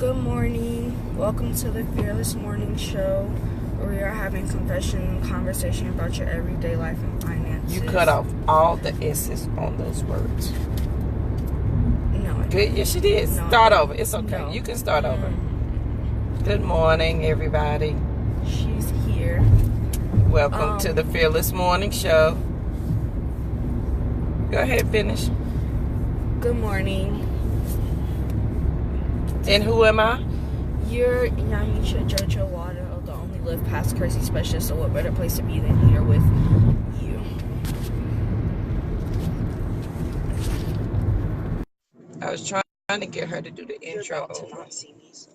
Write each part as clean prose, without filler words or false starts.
Good morning. Welcome to the Fearless Morning Show, where we are having confession and conversation about your everyday life and finances. You cut off all the S's on those words. No, I Good. didn't. Yes, you did. No. Start over. It's okay. No. You can start over. Good morning, everybody. She's here. Welcome to the Fearless Morning Show. Go ahead, finish. Good morning. And who am I? You're Nyamisha Jojo Wada, the only Live Past Crazy specialist, so what better place to be than here with you? I was trying to get her to do the You're intro about to over. not see me. So.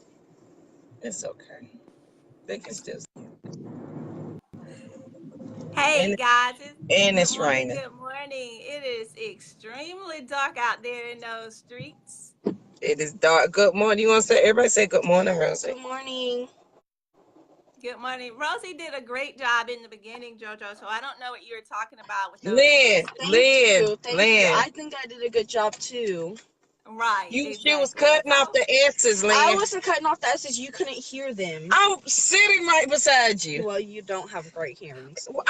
It's okay. They can still see you. Hey guys, It's good morning, raining. good morning. It is extremely dark out there in those streets. It is dark. Good morning. You want to say, everybody say good morning, Rosie. Good morning. Good morning. Rosie did a great job in the beginning, JoJo, so I don't know what you were talking about with those. Lynn. Thank you. I think I did a good job too. Right. She was cutting off the S's, Lynn. I wasn't cutting off the S's. You couldn't hear them. I'm sitting right beside you. Well, you don't have great hearing. So. What?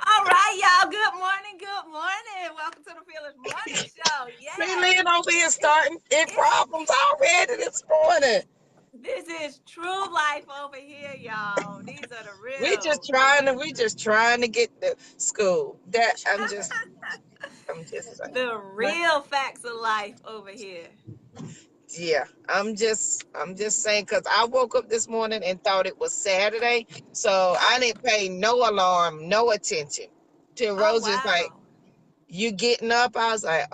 All right, y'all. Good morning. Good morning. Welcome to the Fearless Morning Show. Yeah. See, Lynn over here starting problems already this morning. This is true life over here, y'all. These are the real. We just trying to get to school. I'm just saying. The real facts of life over here. Yeah, I'm just saying, because I woke up this morning and thought it was Saturday, so I didn't pay no alarm, no attention till Rosie was like, "You getting up?" I was like,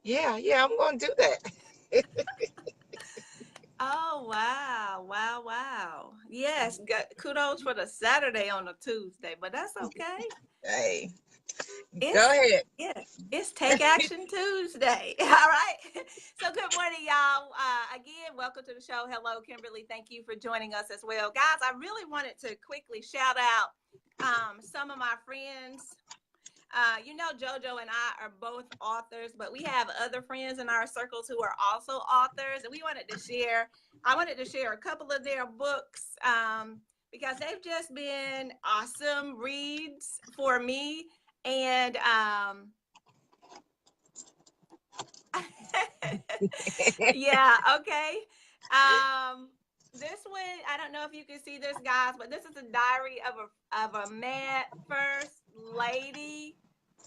yeah, I'm gonna do that. Oh, wow. Yes, kudos for the Saturday on a Tuesday, but that's okay. Hey, go ahead. Yeah, it's Take Action Tuesday. All right. So good morning, y'all. Again, welcome to the show. Hello, Kimberly. Thank you for joining us as well. Guys, I really wanted to quickly shout out some of my friends. JoJo and I are both authors, but we have other friends in our circles who are also authors, and I wanted to share a couple of their books because they've just been awesome reads for me. And yeah, okay. This one, I don't know if you can see this, guys, but this is a diary of a mad first lady.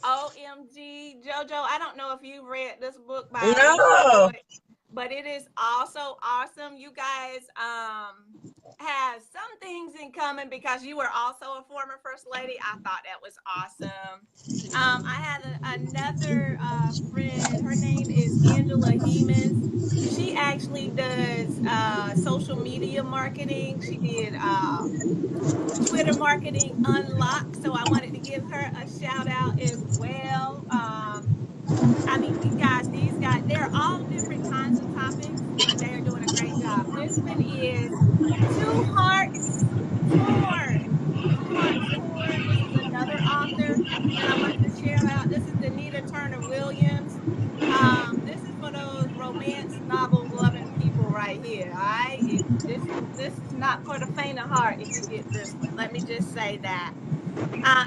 OMG, JoJo, I don't know if you read this book by No. but it is also awesome. You guys have some things in common because you were also a former first lady. I thought that was awesome. I had another friend. Her name is Angela Hemans. She actually does social media marketing. She did Twitter marketing unlocked. So I wanted to give her a shout out as well. I mean, guys, they're all different kinds of topics, but they are doing a great job. This one is Two Hearts Torn. Two Hearts Torn. This is another author that I wanted to share out. This is Anita Turner Williams. This is for those romance novel loving people right here. All right, this is not for the faint of heart. If you get this one, let me just say that.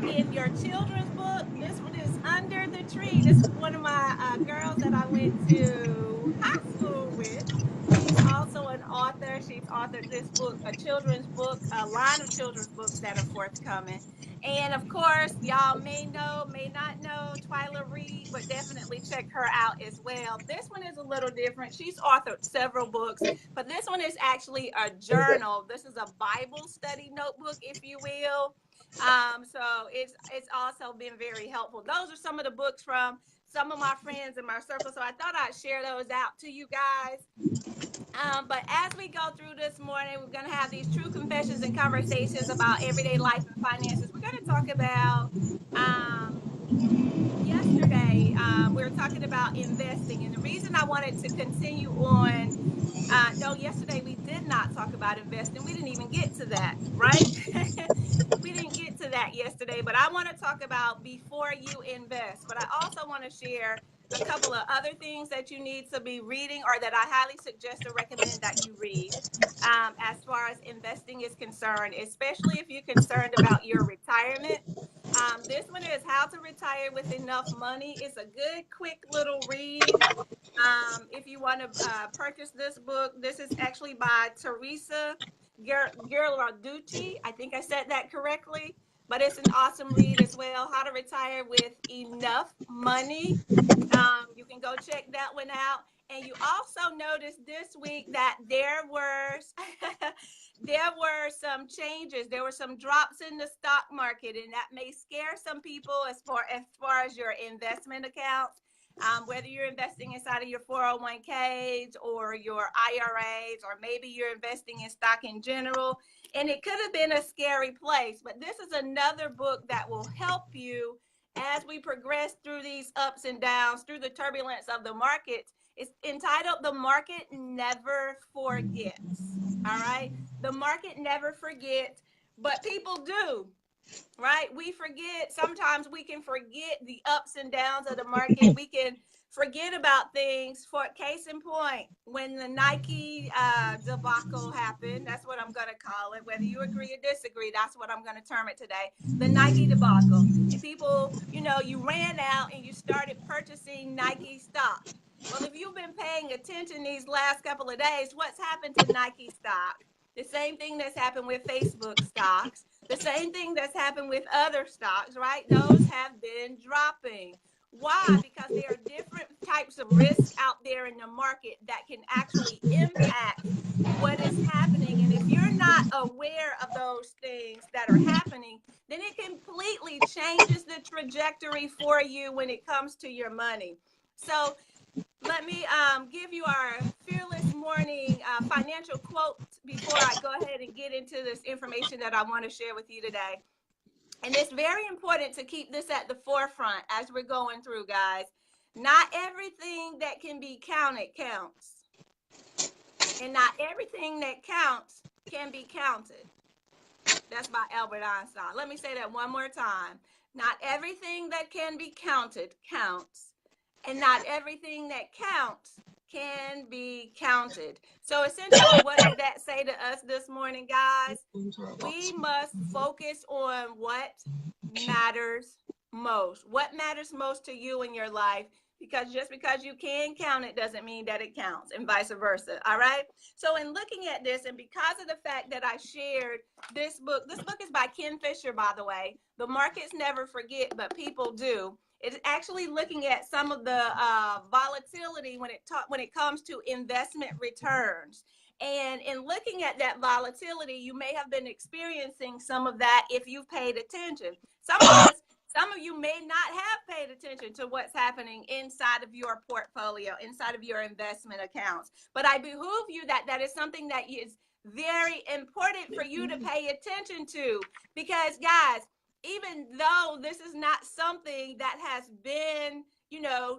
In your children's book, this one is Under the Tree. This is one of my girls that I went to high school with. She's also an author. She's authored this book, a children's book, a line of children's books that are forthcoming. And of course, y'all may not know Twyla Reed, but definitely check her out as well. This one is a little different. She's authored several books, but this one is actually a journal. This is a Bible study notebook, if you will. So it's also been very helpful. Those are some of the books from some of my friends in my circle. So I thought I'd share those out to you guys. But as we go through this morning, we're going to have these true confessions and conversations about everyday life and finances. We're going to talk about yesterday, we were talking about investing. And the reason I wanted to continue on, no, yesterday we did not talk about investing. We didn't even get to that, right? We didn't get to that yesterday, but I want to talk about before you invest. But I also want to share a couple of other things that you need to be reading, or that I highly suggest or recommend that you read as far as investing is concerned, especially if you're concerned about your retirement. This one is How to Retire with Enough Money. It's a good, quick little read. If you want to purchase this book, this is actually by Teresa Girarducci. I think I said that correctly, but it's an awesome read as well. How to Retire with Enough Money. You can go check that one out. And you also noticed this week that there were there were some changes. There were some drops in the stock market, and that may scare some people as far as your investment accounts. Whether you're investing inside of your 401ks or your IRAs, or maybe you're investing in stock in general, and it could have been a scary place. But this is another book that will help you as we progress through these ups and downs, through the turbulence of the markets. It's entitled The Market Never Forgets. All right. The market never forgets, but people do. Right? We forget. Sometimes we can forget the ups and downs of the market. We can forget about things. For case in point, when the Nike debacle happened, that's what I'm going to call it. Whether you agree or disagree, that's what I'm going to term it today. The Nike debacle. And people, you ran out and you started purchasing Nike stock. Well, if you've been paying attention these last couple of days, what's happened to Nike stock? The same thing that's happened with Facebook stocks, the same thing that's happened with other stocks, right? Those have been dropping. Why? Because there are different types of risks out there in the market that can actually impact what is happening. And if you're not aware of those things that are happening, then it completely changes the trajectory for you when it comes to your money. So let me give you our Fearless Morning financial quote before I go ahead and get into this information that I want to share with you today. And it's very important to keep this at the forefront as we're going through, guys. Not everything that can be counted counts. And not everything that counts can be counted. That's by Albert Einstein. Let me say that one more time. Not everything that can be counted counts. And not everything that counts can be counted. So essentially, what did that say to us this morning, guys? We must focus on what matters most. What matters most to you in your life? Because just because you can count it doesn't mean that it counts, and vice versa. All right. So in looking at this, and because of the fact that I shared this book is by Ken Fisher, by the way. The Markets Never Forget, but People Do. It's actually looking at some of the volatility when it comes to investment returns. And in looking at that volatility, you may have been experiencing some of that if you've paid attention. Some of you may not have paid attention to what's happening inside of your portfolio, inside of your investment accounts. But I behoove you that is something that is very important for you to pay attention to. Because, guys, even though this is not something that has been,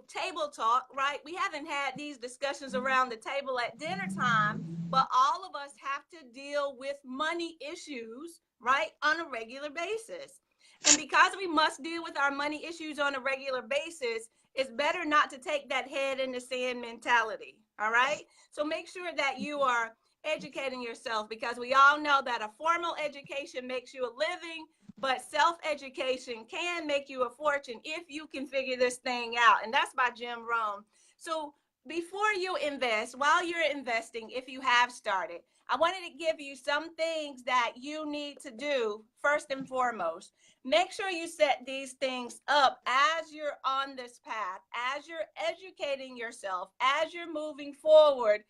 table talk, right? We haven't had these discussions around the table at dinner time, but all of us have to deal with money issues, right, on a regular basis. And because we must deal with our money issues on a regular basis, it's better not to take that head in the sand mentality, all right? So make sure that you are educating yourself, because we all know that a formal education makes you a living, but self-education can make you a fortune if you can figure this thing out. And that's by Jim Rohn. So before you invest, while you're investing, if you have started, I wanted to give you some things that you need to do first and foremost. Make sure you set these things up as you're on this path, as you're educating yourself, as you're moving forward,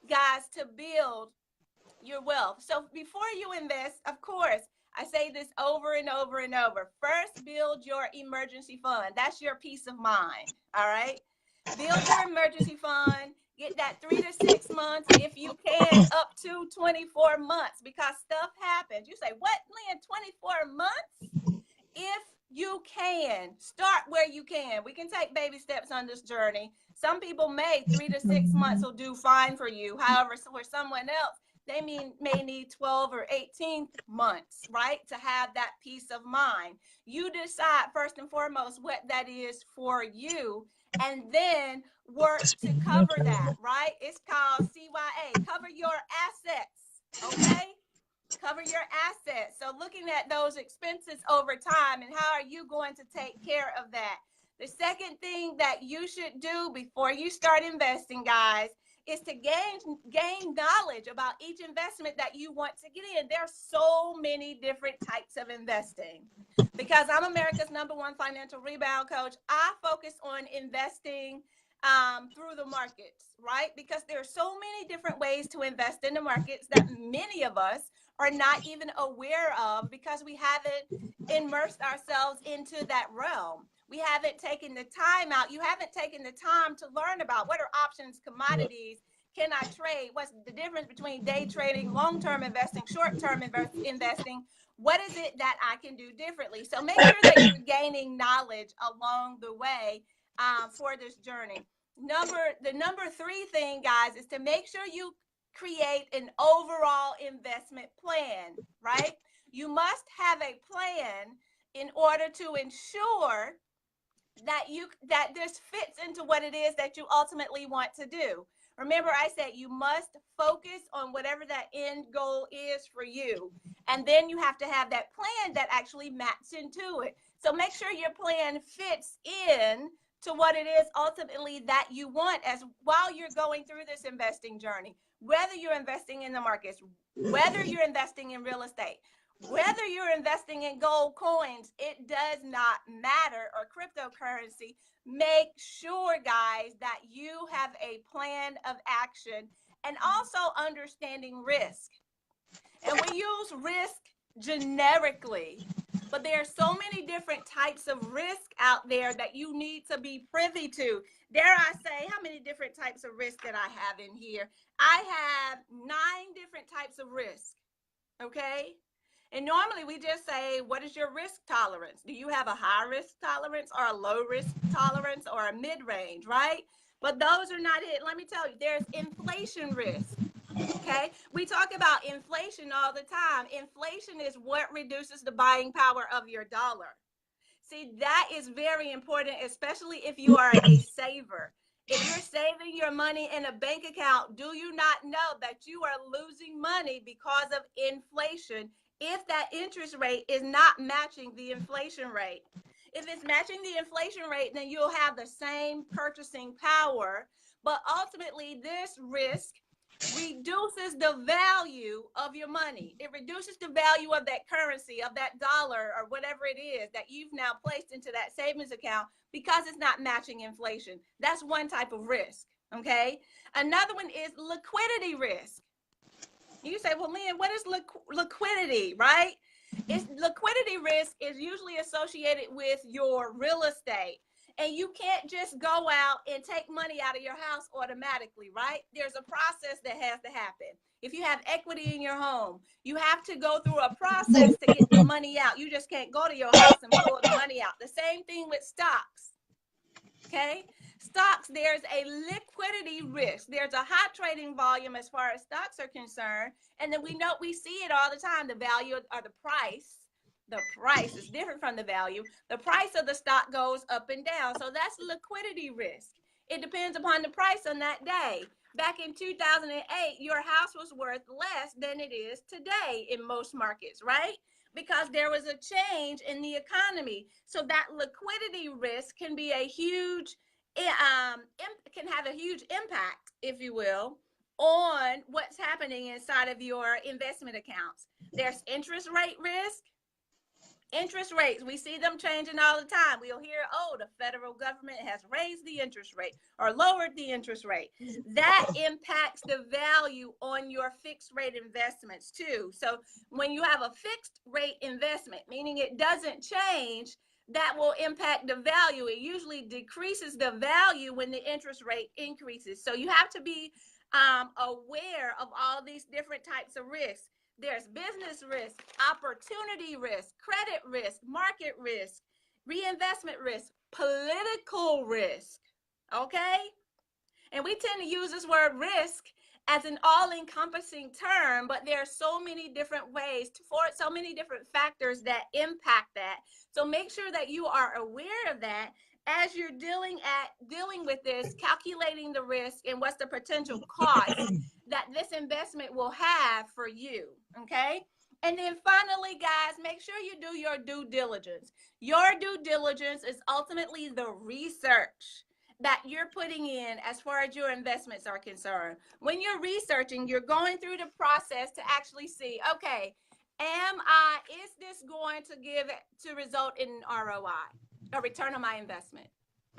guys, to build your wealth. So before you invest, of course, I say this over and over and over. First, build your emergency fund. That's your peace of mind. All right. Build your emergency fund. Get that 3 to 6 months, if you can, up to 24 months, because stuff happens. You say, what, Lynn, 24 months? If you can, start where you can. We can take baby steps on this journey. Some people may 3 to 6 months will do fine for you. However, for someone else, they may need 12 or 18 months, right, to have that peace of mind. You decide first and foremost what that is for you, and then work to cover that, right? It's called CYA, cover your assets, okay? Cover your assets. So looking at those expenses over time, and how are you going to take care of that? The second thing that you should do before you start investing, guys, is to gain knowledge about each investment that you want to get in. There's so many different types of investing. Because I'm America's #1 financial rebound coach, I focus on investing through the markets, right? Because there are so many different ways to invest in the markets that many of us are not even aware of, because we haven't immersed ourselves into that realm. We haven't taken the time out. You haven't taken the time to learn about what are options, commodities, can I trade? What's the difference between day trading, long-term investing, short-term investing? What is it that I can do differently? So make sure that you're gaining knowledge along the way for this journey. The number 3 thing, guys, is to make sure you create an overall investment plan, right? You must have a plan in order to ensure that this fits into what it is that you ultimately want to do. Remember, I said you must focus on whatever that end goal is for you. And then you have to have that plan that actually maps into it. So make sure your plan fits in to what it is ultimately that you want as while you're going through this investing journey. Whether you're investing in the markets, whether you're investing in real estate, whether you're investing in gold coins, it does not matter, or cryptocurrency. Make sure, guys, that you have a plan of action, and also understanding risk. And we use risk generically, but there are so many different types of risk out there that you need to be privy to. Dare I say, how many different types of risk that I have in here? I have 9 different types of risk, okay? And normally we just say, what is your risk tolerance? Do you have a high risk tolerance or a low risk tolerance or a mid-range, right? But those are not it. Let me tell you, there's inflation risk. Okay, we talk about inflation all the time. Inflation is what reduces the buying power of your dollar. See, that is very important, especially if you are a saver. If you're saving your money in a bank account, do you not know that you are losing money because of inflation if that interest rate is not matching the inflation rate? If it's matching the inflation rate, then you'll have the same purchasing power. But ultimately, this risk reduces the value of your money. It reduces the value of that currency, of that dollar, or whatever it is that you've now placed into that savings account, because it's not matching inflation. That's one type of risk, okay? Another one is liquidity risk. You say, well, Lynn, what is liquidity, right? Liquidity risk is usually associated with your real estate. And you can't just go out and take money out of your house automatically, right? There's a process that has to happen. If you have equity in your home, you have to go through a process to get the money out. You just can't go to your house and pull the money out. The same thing with stocks, okay? Stocks, there's a liquidity risk. There's a high trading volume as far as stocks are concerned. And then we see it all the time, the value or the price. The price is different from the value. The price of the stock goes up and down. So that's liquidity risk. It depends upon the price on that day. Back in 2008, your house was worth less than it is today in most markets, right? Because there was a change in the economy. So that liquidity risk can be a huge, can have a huge impact, if you will, on what's happening inside of your investment accounts. There's interest rate risk. Interest rates, we see them changing all the time. We'll hear, oh, the federal government has raised the interest rate or lowered the interest rate. That impacts the value on your fixed rate investments too. So when you have a fixed rate investment, meaning it doesn't change, that will impact the value. It usually decreases the value when the interest rate increases. So you have to be aware of all these different types of risks. There's business risk, opportunity risk, credit risk, market risk, reinvestment risk, political risk, okay? And we tend to use this word risk as an all-encompassing term, but there are so many different ways for it, so many different factors that impact that. So make sure that you are aware of that as you're dealing with this, calculating the risk and what's the potential cost that this investment will have for you. Okay. And then finally, guys, make sure you do your due diligence. Your due diligence is ultimately the research that you're putting in as far as your investments are concerned. When you're researching, you're going through the process to actually see, okay, is this going to result in ROI, a return on my investment?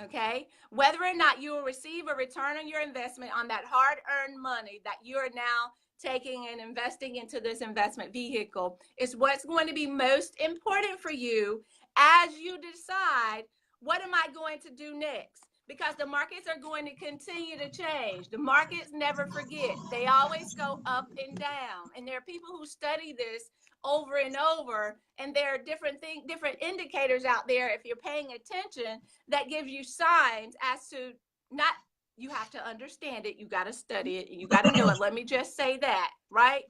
Okay, whether or not you will receive a return on your investment on that hard-earned money that you're now taking and investing into this investment vehicle is what's going to be most important for you as you decide, what am I going to do next? Because the markets are going to continue to change. The markets never forget. They always go up and down. And there are people who study this over and over, and there are different indicators out there, if you're paying attention, that gives you signs as to, not, you have to understand it, you got to study it, you got to know it. Let me just say that, right?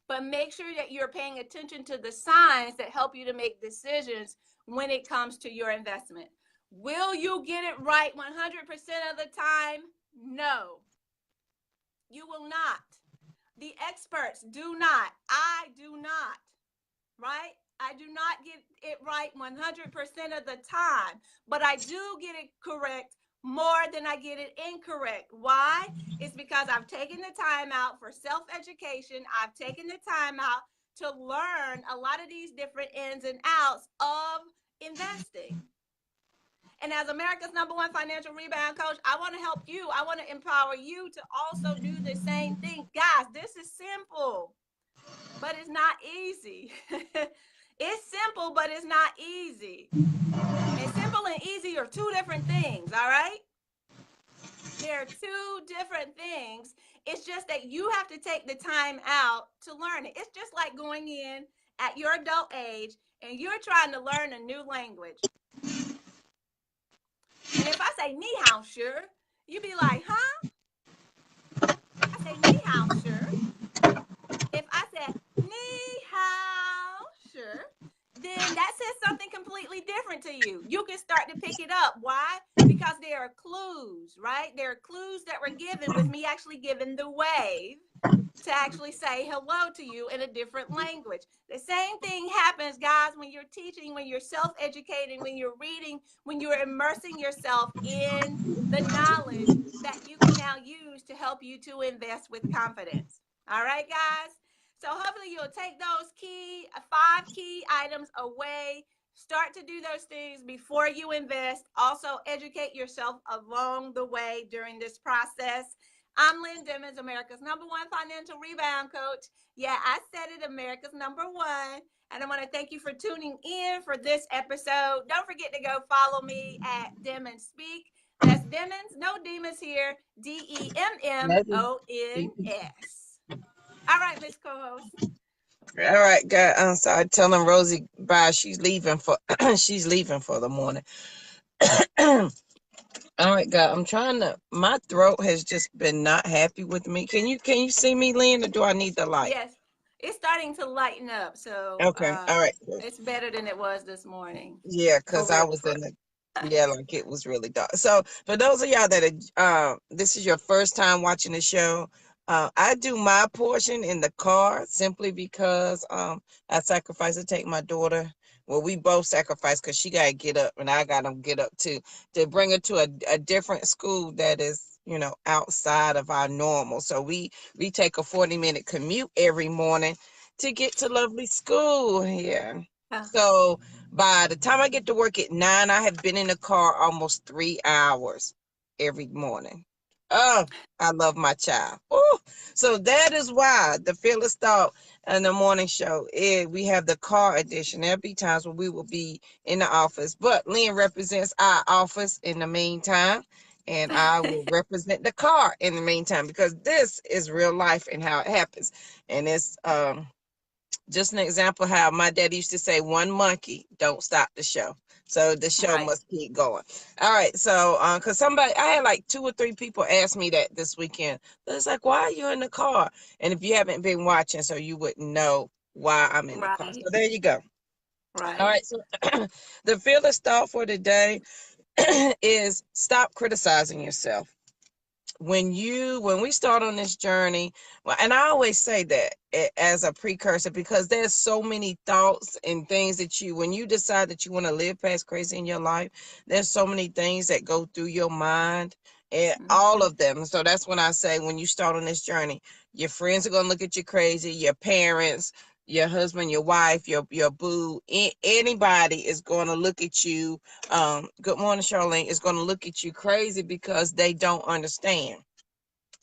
But make sure that you're paying attention to the signs that help you to make decisions when it comes to your investment. Will you get it right 100% of the time? No, you will not. The experts do not. I do not, right? I do not get it right 100% of the time, but I do get it correct more than I get it incorrect. Why? It's because I've taken the time out for self-education. I've taken the time out to learn a lot of these different ins and outs of investing. And as America's #1 financial rebound coach, I want to help you. I want to empower you to also do the same thing. Guys, this is simple, but it's not easy. It's simple, but it's not easy. And simple and easy are two different things, all right? They're two different things. It's just that you have to take the time out to learn it. It's just like going in at your adult age and you're trying to learn a new language. And if I say ni hao sure, you be like, huh? I say ni hao sure. If I said ni hao sure, then that says something completely different to you. You can start to pick it up. Why? Because there are clues, right? There are clues that were given with me actually giving the wave to actually say hello to you in a different language. The same thing happens, guys, when you're teaching, when you're self-educating, when you're reading, when you're immersing yourself in the knowledge that you can now use to help you to invest with confidence. All right, guys? So hopefully you'll take those 5 key items away. Start to do those things before you invest. Also educate yourself along the way during this process. I'm Lynn Dimmons, America's #1 financial rebound coach. Yeah, I said it, America's #1. And I want to thank you for tuning in for this episode. Don't forget to go follow me at Dimmons Speak. That's Dimmons, no demons here, DEMMONS. All right, Miss Co-host. All right, guys. I'm sorry, telling Rosie bye. She's leaving for the morning. All right, God. I'm trying to. My throat has just been not happy with me. Can you see me, Lynn, or do I need the light? Yes, it's starting to lighten up. So okay, all right. It's better than it was this morning. Yeah, because I was in the. Yeah, like it was really dark. So for those of y'all that are, this is your first time watching the show, I do my portion in the car simply because I sacrifice to take my daughter. Well, we both sacrifice because she got to get up and I got to get up too, to bring her to a different school that is, outside of our normal. So we take a 40-minute commute every morning to get to lovely school here. So by the time I get to work at 9, I have been in the car almost 3 hours every morning. Oh, I love my child. Oh, so that is why the Fearless Thought and the morning show, we have the car edition. There'll be times when we will be in the office, but Lynn represents our office in the meantime, and I will represent the car in the meantime, because this is real life and how it happens. And it's just an example how my dad used to say, one monkey don't stop the show. So the show Right. must keep going. All right. So, cause I had like 2 or 3 people ask me that this weekend. It's like, why are you in the car? And if you haven't been watching, so you wouldn't know why I'm in the car. Right. So there you go. All Right. right. So the fearless thought for today is stop criticizing yourself. When we start on this journey, well, and I always say that as a precursor, because there's so many thoughts and things that when you decide that you want to live past crazy in your life, there's so many things that go through your mind, and all of them. So that's when I say, when you start on this journey, your friends are going to look at you crazy, your parents, your husband, your wife, your boo, anybody is going to look at you. Good morning, Charlene, is going to look at you crazy because they don't understand.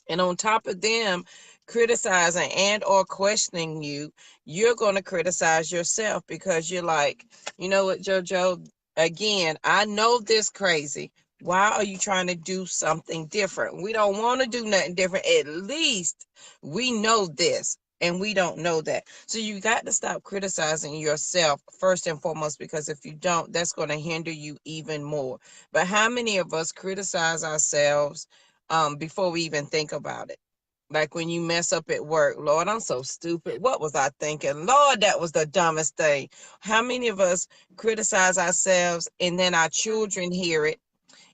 And on top of them criticizing and or questioning you, you're going to criticize yourself because you're like, you know what, JoJo, again, I know this crazy. Why are you trying to do something different? We don't want to do nothing different. At least we know this and we don't know that. So you got to stop criticizing yourself first and foremost, because if you don't, that's going to hinder you even more. But how many of us criticize ourselves before we even think about it? Like when you mess up at work, Lord, I'm so stupid. What was I thinking? Lord, that was the dumbest thing. How many of us criticize ourselves and then our children hear it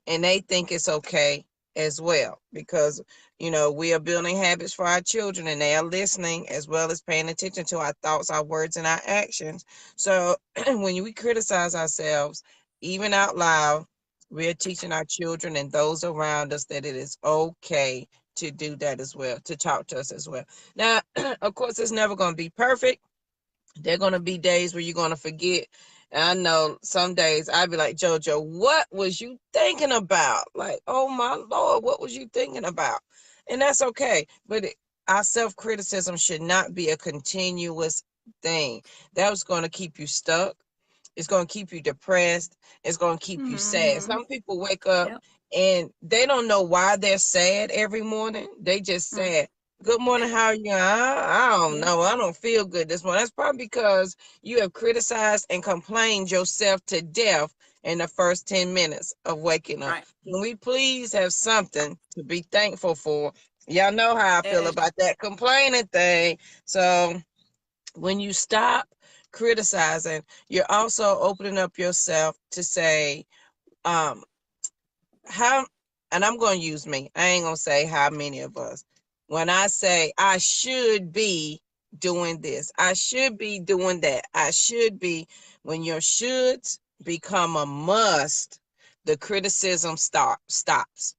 and they think it's okay as well? Because, we are building habits for our children and they are listening as well as paying attention to our thoughts, our words, and our actions. So when we criticize ourselves, even out loud, we're teaching our children and those around us that it is okay to do that as well, to talk to us as well. Now, of course, it's never going to be perfect. There are going to be days where you're going to forget. And I know some days I'd be like, JoJo, what was you thinking about? Like, oh my Lord, what was you thinking about? And that's okay. But our self-criticism should not be a continuous thing. That was going to keep you stuck. It's going to keep you depressed. It's going to keep you sad. Some people wake up and they don't know why they're sad every morning. They just sad. Good morning, how are you? I don't know. I don't feel good this morning. That's probably because you have criticized and complained yourself to death in the first 10 minutes of waking up. Right. Can we please have something to be thankful for? Y'all know how I feel about that complaining thing. So when you stop criticizing, you're also opening up yourself to say, how, and I'm going to use me. I ain't going to say how many of us. When I say I should be doing this, I should be doing that, I should be, when your shoulds become a must, the criticism stops.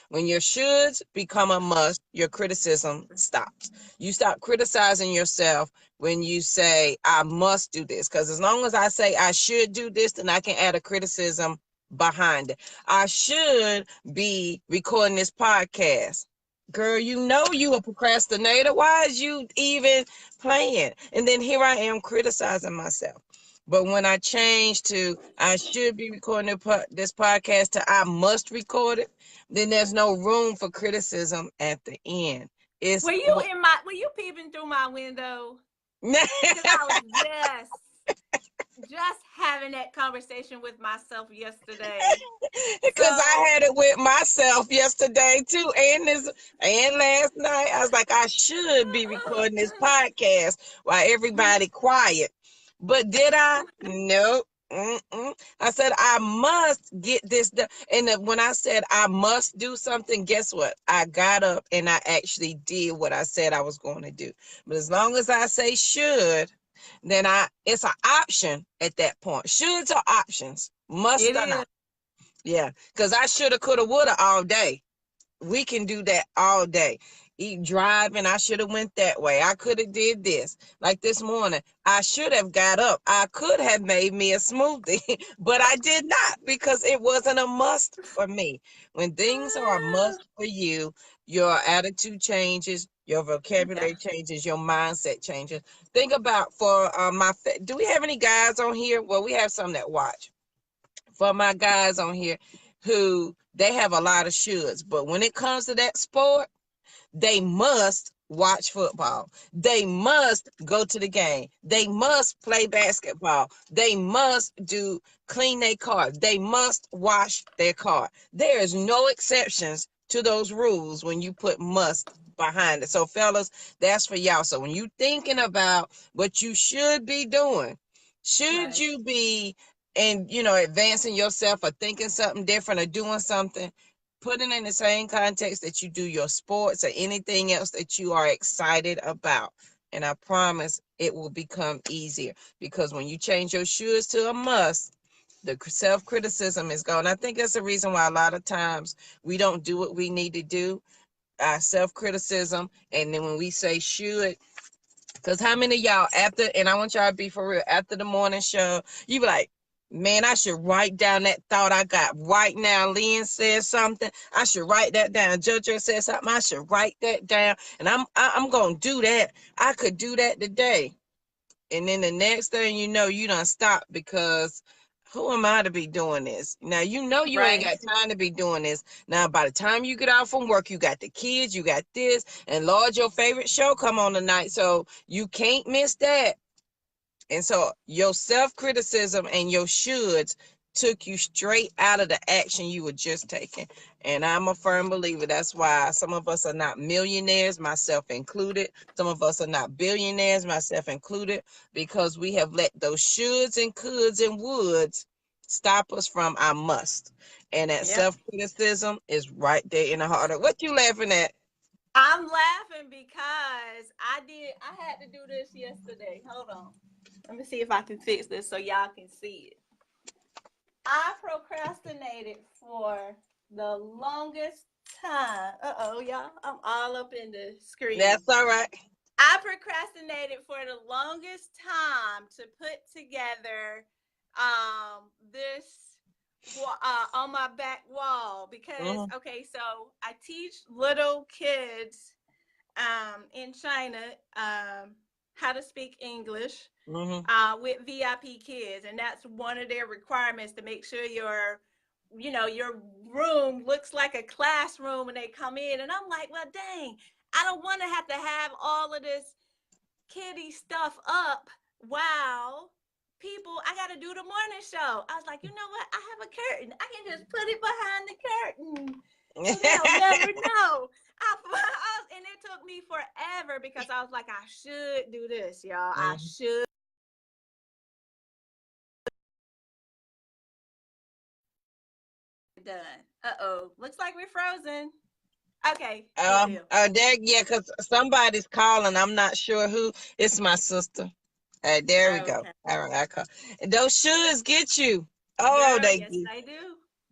When your shoulds become a must, your criticism stops. You stop criticizing yourself when you say, I must do this. Because as long as I say I should do this, then I can add a criticism behind it. I should be recording this podcast. Girl, you know you a procrastinator. Why is you even playing? And then here I am criticizing myself. But when I change to I should be recording this podcast to I must record it, then there's no room for criticism at the end. Were you peeping through my window? Because I was just having that conversation with myself yesterday. Because I had it with myself yesterday too, and last night. I was like, I should be recording this podcast while everybody quiet. But did I? Nope. I said I must get this done. And when I said I must do something, guess what? I got up and I actually did what I said I was going to do. But as long as I say should, then it's an option at that point. Shoulds are options. Must or not. Yeah, because I shoulda, coulda, woulda all day. We can do that all day. Driving, I should have went that way. I could have did this. Like this morning, I should have got up. I could have made me a smoothie, but I did not because it wasn't a must for me. When things are a must for you, your attitude changes, your vocabulary changes, your mindset changes. Think about do we have any guys on here? Well, we have some that watch. For my guys on here who they have a lot of shoulds, but when it comes to that sport, they must watch football. They must go to the game. They must play basketball. They must clean their car. They must wash their car. There is no exceptions to those rules when you put must behind it. So fellas, that's for y'all. So when you thinking about what you should be doing, should you be advancing yourself or thinking something different or doing something, put it in the same context that you do your sports or anything else that you are excited about. And I promise it will become easier, because when you change your shoulds to a must, the self-criticism is gone. I think that's the reason why a lot of times we don't do what we need to do, our self-criticism. And then when we say should, because how many of y'all and I want y'all to be for real, after the morning show, you be like, man, I should write down that thought I got right now. Lynn said something. I should write that down. JoJo said something. I should write that down. And I'm going to do that. I could do that today. And then the next thing you know, you done stop, because who am I to be doing this? Now, you ain't got time to be doing this. Now, by the time you get out from work, you got the kids, you got this, and Lord, your favorite show come on tonight. So you can't miss that. And so your self-criticism and your shoulds took you straight out of the action you were just taking. And I'm a firm believer. That's why some of us are not millionaires, myself included. Some of us are not billionaires, myself included, because we have let those shoulds and coulds and woulds stop us from our must. And that self-criticism is right there in the heart of what you laughing at. I'm laughing because I had to do this yesterday. Hold on. Let me see if I can fix this so y'all can see it. I procrastinated for the longest time. Y'all, I'm all up in the screen. That's all right. I procrastinated for the longest time to put together this on my back wall, because okay, so I teach little kids in China how to speak English with VIP kids, and that's one of their requirements, to make sure your room looks like a classroom when they come in. And I'm like, well, dang, I don't want to have all of this kiddie stuff up. Wow. People, I got to do the morning show. I was like, you know what? I have a curtain. I can just put it behind the curtain. So they'll never know. And it took me forever, because I was like, I should do this, y'all. I should. Done. Looks like we're frozen. Okay. Because somebody's calling. I'm not sure who. It's my sister. There we go. All right, I call. Those shoulds get you. Oh, they do.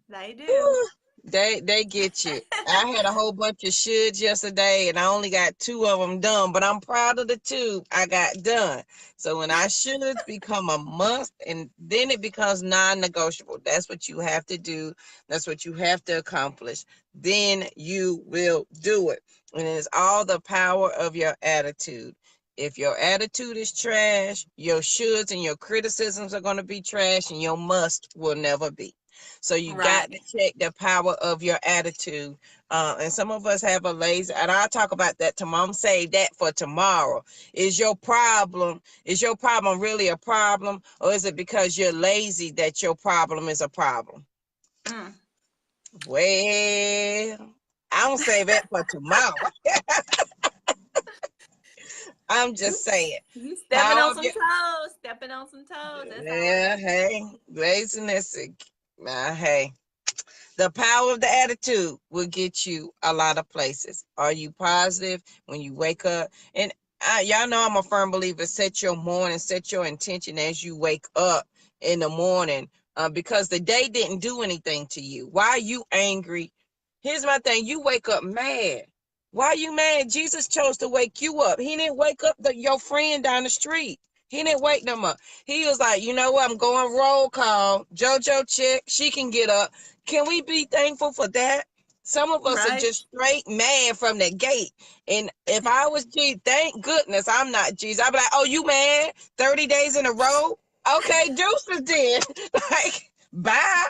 They do. They get you. I had a whole bunch of shoulds yesterday, and I only got 2 of them done, but I'm proud of the 2 I got done. So when our shoulds become a must, and then it becomes non-negotiable. That's what you have to do. That's what you have to accomplish. Then you will do it. And it's all the power of your attitude. If your attitude is trash, your shoulds and your criticisms are going to be trash, and your must will never be. So you got to check the power of your attitude. And some of us have a lazy, and I'll talk about that tomorrow. I'm saying that for tomorrow. Is your problem really a problem? Or is it because you're lazy that your problem is a problem? Well, I don't say that for tomorrow. I'm just saying. You stepping on some toes. Yeah, hey, laziness. Hey, the power of the attitude will get you a lot of places. Are you positive when you wake up? And y'all know I'm a firm believer. Set your intention as you wake up in the morning, because the day didn't do anything to you. Why are you angry? Here's my thing. You wake up mad. Why are you mad? Jesus chose to wake you up. He didn't wake up your friend down the street. He didn't wake them up. He was like, you know what? I'm going roll call. JoJo check. She can get up. Can we be thankful for that? Some of us are just straight mad from the gate. And if I was Jesus, thank goodness I'm not Jesus. I'd be like, oh, you mad? 30 days in a row? Okay, deuces then. Like, bye.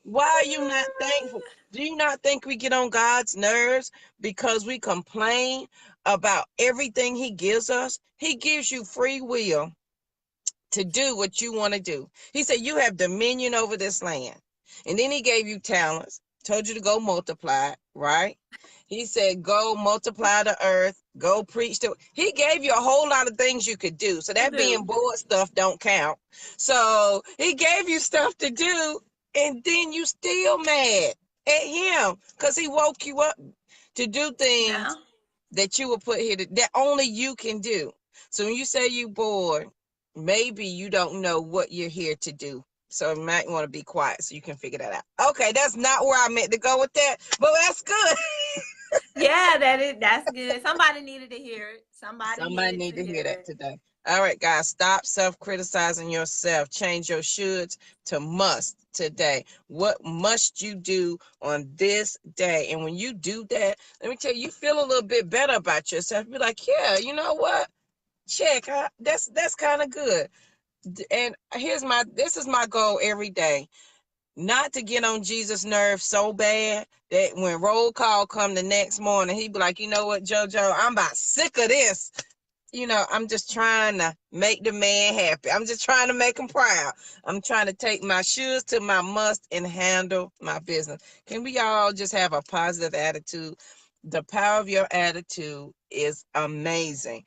Why are you not thankful? Do you not think we get on God's nerves because we complain about everything he gives us, he gives you free will to do what you want to do. He said, you have dominion over this land. And then he gave you talents, told you to go multiply, right? He said, go multiply the earth, go preach to. He gave you a whole lot of things you could do. So that being bored stuff don't count. So he gave you stuff to do, and then you still mad at him because he woke you up to do things that you were put here that only you can do. So when you say you bored, maybe you don't know what you're here to do. So you might want to be quiet so you can figure that out. Okay, that's not where I meant to go with that, but that's good. Yeah, that's good. Somebody needed to hear it. Somebody needed to hear that today. All right, guys, stop self-criticizing yourself. Change your shoulds to must today. What must you do on this day? And when you do that, let me tell you, you feel a little bit better about yourself. Be like, yeah, you know what? Check. That's kind of good. And this is my goal every day. Not to get on Jesus' nerves so bad that when roll call come the next morning, he be like, you know what, JoJo, I'm about sick of this. You know, I'm just trying to make the man happy. I'm just trying to make him proud. I'm trying to take my shoes to my must and handle my business. Can we all just have a positive attitude? The power of your attitude is amazing.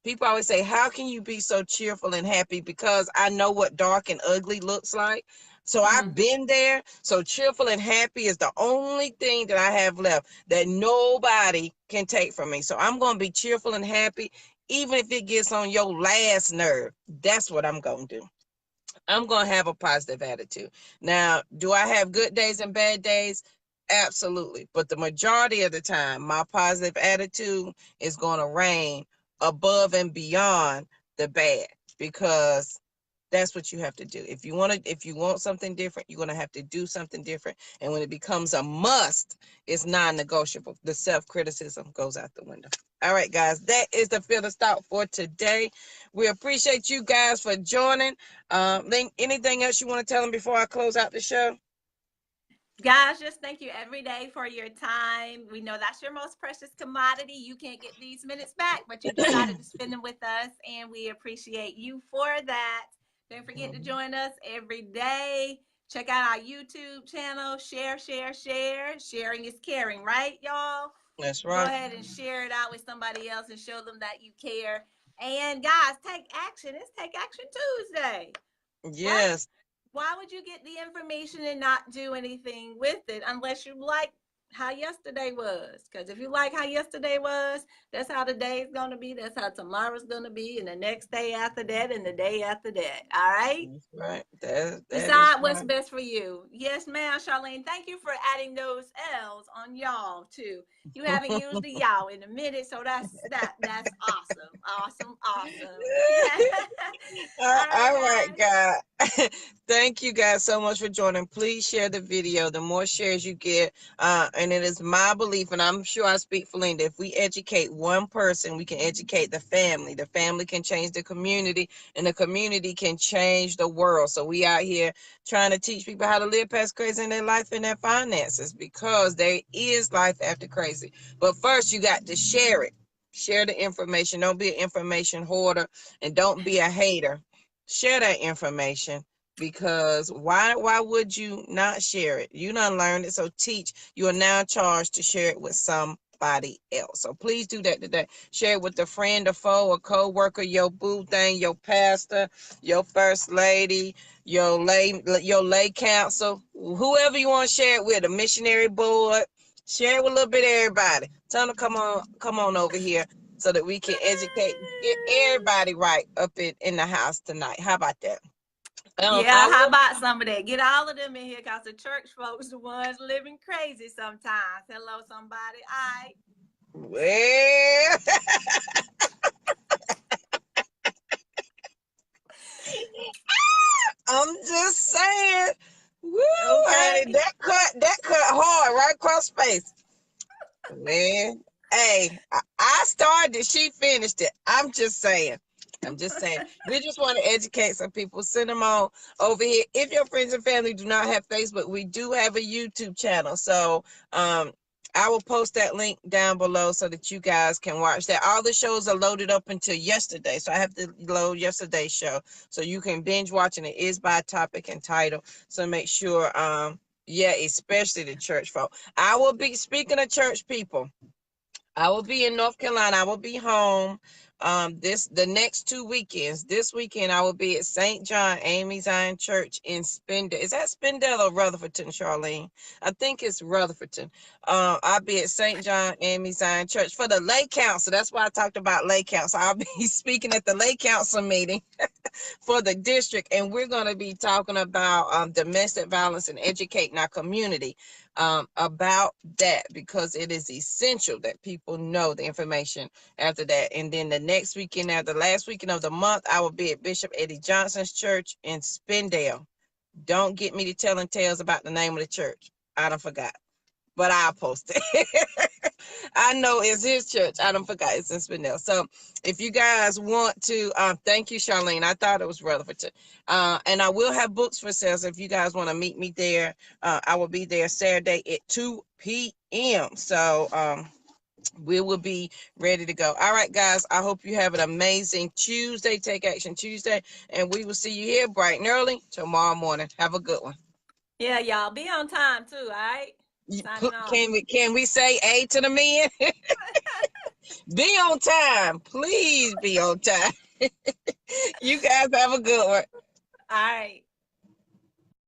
People always say, how can you be so cheerful and happy? Because I know what dark and ugly looks like. So I've been there. So cheerful and happy is the only thing that I have left that nobody can take from me. So I'm going to be cheerful and happy, even if it gets on your last nerve. That's what I'm going to do. I'm going to have a positive attitude. Now, do I have good days and bad days? Absolutely. But the majority of the time, my positive attitude is going to reign above and beyond the bad, because that's what you have to do. If you want something different, you're going to have to do something different. And when it becomes a must, it's non-negotiable. The self-criticism goes out the window. All right, guys, that is the Fearless Thought for today. We appreciate you guys for joining. Anything else you want to tell them before I close out the show? Guys, just thank you every day for your time. We know that's your most precious commodity. You can't get these minutes back, but you decided to spend them with us, and we appreciate you for that. Don't forget to join us every day. Check out our YouTube channel. Share. Sharing is caring, right, y'all? That's right. Go ahead and share it out with somebody else and show them that you care. And guys, take action. It's Take Action Tuesday. Yes. Why would you get the information and not do anything with it unless you like how yesterday was? Because if you like how yesterday was, that's how the day is going to be. That's how tomorrow's going to be, and the next day after that, and the day after that. All right? That's right. Decide what's best for you. Yes, ma'am, Charlene. Thank you for adding those L's on y'all, too. You haven't used the y'all in a minute, so that's awesome. All right, guys. Thank you guys so much for joining. Please share the video. The more shares you get, and it is my belief, and I'm sure I speak for Linda, if we educate one person, we can educate the family. The family can change the community, and the community can change the world. So we out here trying to teach people how to live past crazy in their life and their finances, because there is life after crazy. But first, you got to share it. Share the information. Don't be an information hoarder, and don't be a hater. Share that information, because why would you not share it? You done learned it, so teach. You are now charged to share it with somebody else. So please do that today. Share it with a friend, a foe, a co-worker, your boo thing, your pastor, your first lady, your lay council, whoever you want to share it with, a missionary board. Share it with a little bit of everybody. Tell them to come on over here so that we can educate, get everybody right up in the house tonight. How about that? How about some of that? Get all of them in here, because the church folks the ones living crazy sometimes. Hello, somebody. All right. Well, I'm just saying. Woo, okay. That cut hard right across space. Man, hey, I started, she finished it. I'm just saying. We just want to educate some people. Send them on over here. If your friends and family do not have Facebook, we do have a YouTube channel. So I will post that link down below so that you guys can watch that. All the shows are loaded up until yesterday, so I have to load yesterday's show so you can binge watch, and it is by topic and title. So make sure, yeah, especially the church folk. I will be speaking of church people. I will be in North Carolina. I will be home the next 2 weekends. This weekend I will be at St. John AME Zion Church in Spindale. Is that Spindale or Rutherfordton, Charlene? I think it's Rutherfordton. I'll be at St. John AME Zion Church for the lay council. That's why I talked about lay council. I'll be speaking at the lay council meeting for the district, and we're going to be talking about domestic violence and educating our community about that, because it is essential that people know the information after that. And then the next weekend, the last weekend of the month, I will be at Bishop Eddie Johnson's church in Spindale. Don't get me to telling tales about the name of the church. I done forgot, but I'll post it. I know it's his church. I don't forget it's in Spindale. So if you guys want to, thank you, Charlene. I thought it was Rutherford. And I will have books for sale. So if you guys want to meet me there, I will be there Saturday at 2 p.m. So we will be ready to go. All right, guys. I hope you have an amazing Tuesday. Take Action Tuesday. And we will see you here bright and early tomorrow morning. Have a good one. Yeah, y'all. Be on time too, all right? Can we say A to the men? Be on time. Please be on time. You guys have a good one. All right.